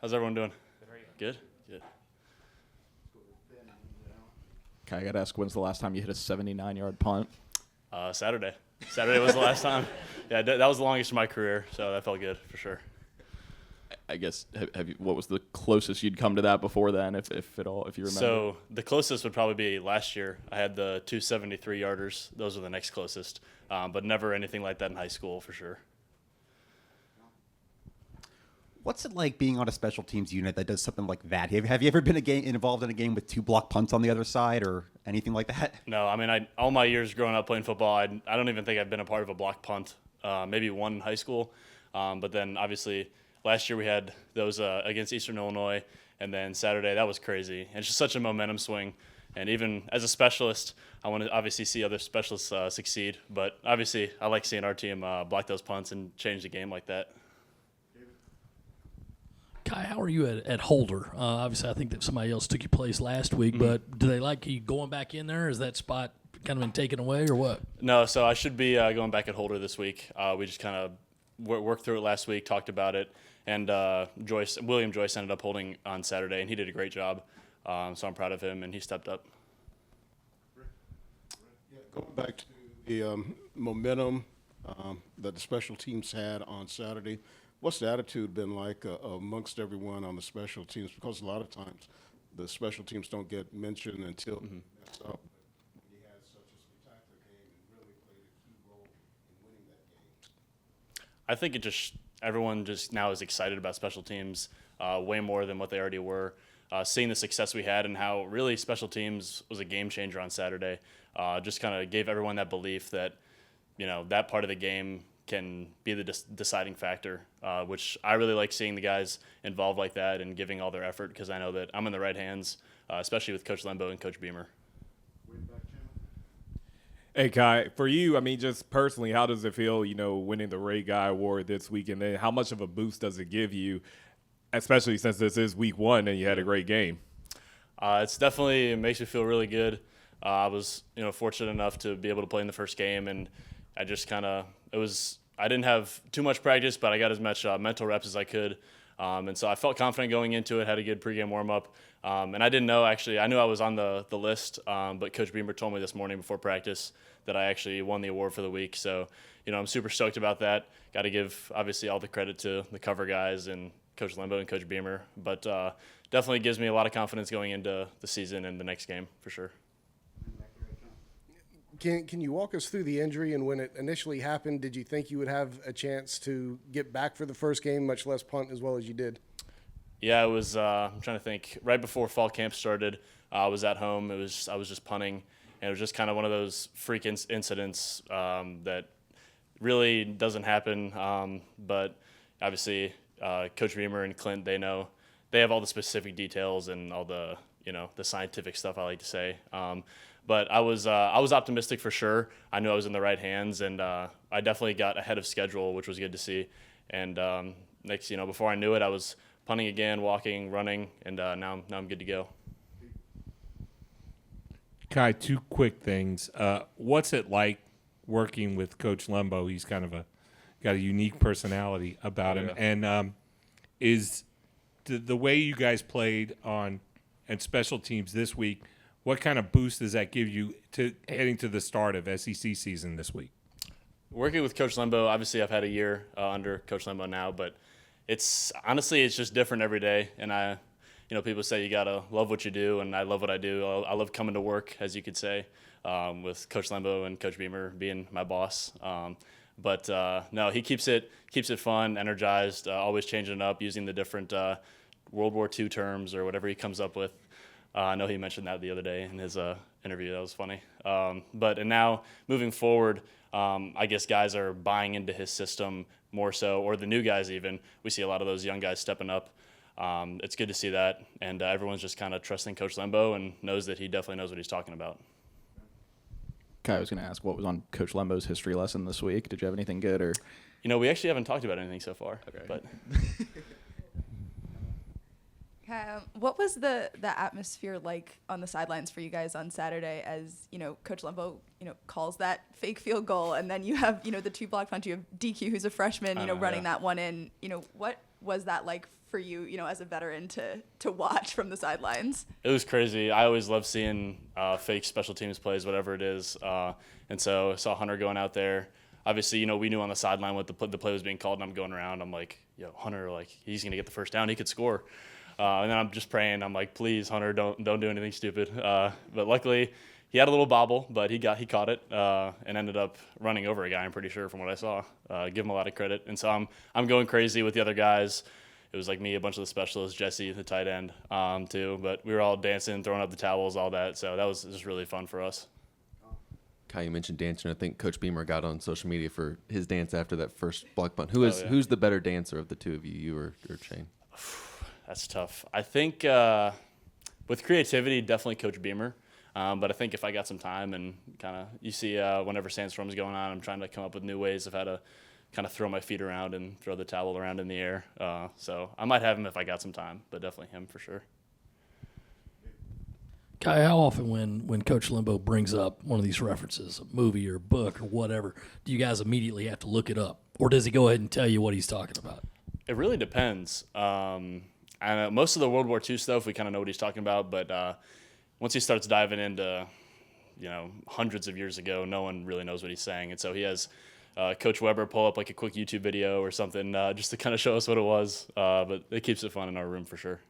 How's everyone doing? Good? Good. Okay, I got to ask, when's the last time you hit a 79-yard punt? Saturday. Saturday was the last time. Yeah, that was the longest of my career, so that felt good for sure. I guess, have you? What was the closest you'd come to that before then, if at all, if you remember? So the closest would probably be last year. I had the 273-yarders. Those were the next closest, but never anything like that in high school for sure. What's it like being on a special teams unit that does something like that? Have you ever been involved in a game with 2 block punts on the other side or anything like that? No, I mean, all my years growing up playing football, I don't even think I've been a part of a block punt, maybe one in high school. But then obviously last year we had those against Eastern Illinois, and then Saturday, that was crazy. And it's just such a momentum swing. And even as a specialist, I want to obviously see other specialists succeed. But obviously I like seeing our team block those punts and change the game like that. Kai, how are you at Holder? Obviously, I think that somebody else took your place last week, but do they like you going back in there? Is that spot kind of been taken away or what? No, so I should be going back at Holder this week. We just kind of worked through it last week, talked about it, and William Joyce ended up holding on Saturday, and he did a great job. So I'm proud of him, and he stepped up. Yeah, going back to the momentum that the special teams had on Saturday, what's the attitude been like amongst everyone on the special teams? Because a lot of times the special teams don't get mentioned until mess up. When you had such a spectacular game and really played a key role in winning that game. I think everyone just now is excited about special teams way more than what they already were. Seeing the success we had and how really special teams was a game changer on Saturday just kind of gave everyone that belief that, that part of the game can be the deciding factor, which I really like seeing the guys involved like that and giving all their effort because I know that I'm in the right hands, especially with Coach Lembo and Coach Beamer. Hey, Kai, for you, I mean, just personally, how does it feel, winning the Ray Guy Award this week? And then how much of a boost does it give you, especially since this is week 1 and you had a great game? It makes me feel really good. I was, fortunate enough to be able to play in the first game, and I just I didn't have too much practice, but I got as much mental reps as I could. And so I felt confident going into it, had a good pregame warm-up. And I didn't know, actually, I knew I was on the list, but Coach Beamer told me this morning before practice that I actually won the award for the week. So, I'm super stoked about that. Got to give, obviously, all the credit to the cover guys and Coach Lembo and Coach Beamer. But definitely gives me a lot of confidence going into the season and the next game, for sure. Can you walk us through the injury, and when it initially happened, did you think you would have a chance to get back for the first game, much less punt as well as you did? Yeah, it was. I'm trying to think. Right before fall camp started, I was at home. I was just punting, and it was just kind of one of those freak incidents that really doesn't happen. But obviously, Coach Beamer and Clint, they have all the specific details and all the the scientific stuff, I like to say. But I was optimistic for sure. I knew I was in the right hands, and I definitely got ahead of schedule, which was good to see. And before I knew it, I was punting again, walking, running, and now I'm good to go. Kai, 2 quick things. What's it like working with Coach Lembo? He's kind of got a unique personality about him. And is the way you guys played on and special teams this week, what kind of boost does that give you to heading to the start of SEC season this week? Working with Coach Lembo, obviously I've had a year under Coach Lembo now, but it's just different every day. And people say you gotta love what you do, and I love what I do. I love coming to work, as you could say, with Coach Lembo and Coach Beamer being my boss. But no, he keeps it fun, energized, always changing it up, using the different World War II terms or whatever he comes up with. I know he mentioned that the other day in his interview. That was funny. But now moving forward, I guess guys are buying into his system more so, or the new guys even. We see a lot of those young guys stepping up. It's good to see that, and everyone's just kind of trusting Coach Lembo and knows that he definitely knows what he's talking about. Kai, I was going to ask, what was on Coach Lembo's history lesson this week? Did you have anything good? Or we actually haven't talked about anything so far. Okay. But what was the atmosphere like on the sidelines for you guys on Saturday as, Coach Lembo, calls that fake field goal, and then you have, the 2 block punt, you have DQ, who's a freshman, running that one in. was that like for you, as a veteran to watch from the sidelines? It was crazy. I always love seeing fake special teams plays, whatever it is. And so I saw Hunter going out there. Obviously, we knew on the sideline what the play was being called, and I'm going around. I'm like, yo, Hunter, like, he's going to get the first down. He could score. And then I'm just praying. I'm like, please, Hunter, don't do anything stupid. But luckily, he had a little bobble, but he caught it and ended up running over a guy, I'm pretty sure, from what I saw. Give him a lot of credit. And so I'm going crazy with the other guys. It was like me, a bunch of the specialists, Jesse, the tight end, too. But we were all dancing, throwing up the towels, all that. So that was just really fun for us. Kai, you mentioned dancing. I think Coach Beamer got on social media for his dance after that first block punt. Who's the better dancer of the two of you, you or Shane? That's tough. I think with creativity, definitely Coach Beamer. But I think if I got some time and kind of, you see whenever Sandstorm's going on, I'm trying to come up with new ways of how to kind of throw my feet around and throw the towel around in the air. So I might have him if I got some time, but definitely him for sure. Kai, how often when Coach Limbo brings up one of these references, a movie or book or whatever, do you guys immediately have to look it up? Or does he go ahead and tell you what he's talking about? It really depends. I know most of the World War II stuff, we kind of know what he's talking about, but once he starts diving into, hundreds of years ago, no one really knows what he's saying. And so he has Coach Weber pull up like a quick YouTube video or something just to kind of show us what it was. But it keeps it fun in our room for sure.